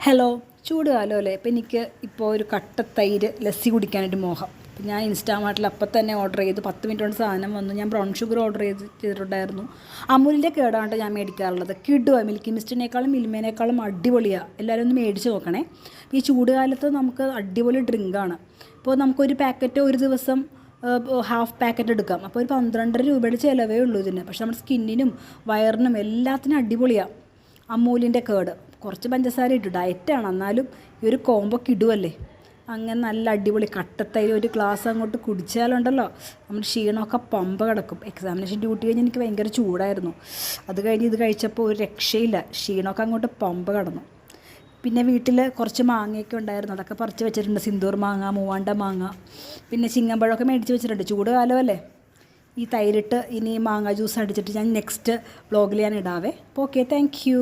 Hello, ചൂട് കാലമല്ലേ. അപ്പോൾ എനിക്ക് ഇപ്പോൾ ഒരു കട്ട തൈര് ലസ്സി കുടിക്കാനൊരു മോഹം. അപ്പോൾ ഞാൻ ഇൻസ്റ്റാമാർട്ടിൽ അപ്പം തന്നെ ഓർഡർ ചെയ്തു. 10 മിനിറ്റ് കൊണ്ട് സാധനം വന്നു. ഞാൻ ബ്രൗൺ ഷുഗർ ഓർഡർ ചെയ്തിട്ടുണ്ടായിരുന്നു. അമൂലിൻ്റെ കേടാണ് ഞാൻ മേടിക്കാറുള്ളത്. കിടുക, മിൽക്കി മിസ്റ്റിനേക്കാളും മിൽമേനേക്കാളും അടിപൊളിയാണ്. എല്ലാവരും ഒന്ന് മേടിച്ച് നോക്കണേ. ഈ ചൂട് കാലത്ത് നമുക്ക് അടിപൊളി ഡ്രിങ്കാണ്. ഇപ്പോൾ നമുക്കൊരു പാക്കറ്റ് ഒരു ദിവസം ഹാഫ് പാക്കറ്റ് എടുക്കാം. അപ്പോൾ ഒരു 12 രൂപയുടെ ചിലവേ ഉള്ളൂ ഇതിന്. പക്ഷെ നമ്മുടെ സ്കിന്നിനും വയറിനും എല്ലാത്തിനും അടിപൊളിയാണ്. അമൂലിൻ്റെ കേട് കുറച്ച് പഞ്ചസാര ഇട്ടു, ഡയറ്റാണ്, എന്നാലും ഈ ഒരു കോംബോ കിടുവല്ലേ. അങ്ങനെ നല്ല അടിപൊളി കട്ടത്തൈര് ഒരു ഗ്ലാസ് അങ്ങോട്ട് കുടിച്ചാലുണ്ടല്ലോ നമ്മുടെ ക്ഷീണമൊക്കെ പമ്പ കിടക്കും. എക്സാമിനേഷൻ ഡ്യൂട്ടി കഴിഞ്ഞ് എനിക്ക് ഭയങ്കര ചൂടായിരുന്നു. അത് കഴിഞ്ഞ് ഇത് കഴിച്ചപ്പോൾ ഒരു രക്ഷയില്ല, ക്ഷീണമൊക്കെ അങ്ങോട്ട് പമ്പ കിടന്നു. പിന്നെ വീട്ടിൽ കുറച്ച് മാങ്ങയൊക്കെ ഉണ്ടായിരുന്നു, അതൊക്കെ പറിച്ച് വെച്ചിട്ടുണ്ട്. സിന്ദൂർ മാങ്ങ, മൂവാണ്ട മാങ്ങ, പിന്നെ ചിങ്ങമ്പഴമൊക്കെ മേടിച്ച് വെച്ചിട്ടുണ്ട്. ചൂട് കാലമല്ലേ. ഈ തൈരിട്ട് ഇനി മാങ്ങ ജ്യൂസ് അടിച്ചിട്ട് ഞാൻ നെക്സ്റ്റ് വ്ളോഗിൽ ഞാൻ ഇടാവേ. അപ്പോൾ ഓക്കെ, താങ്ക് യു.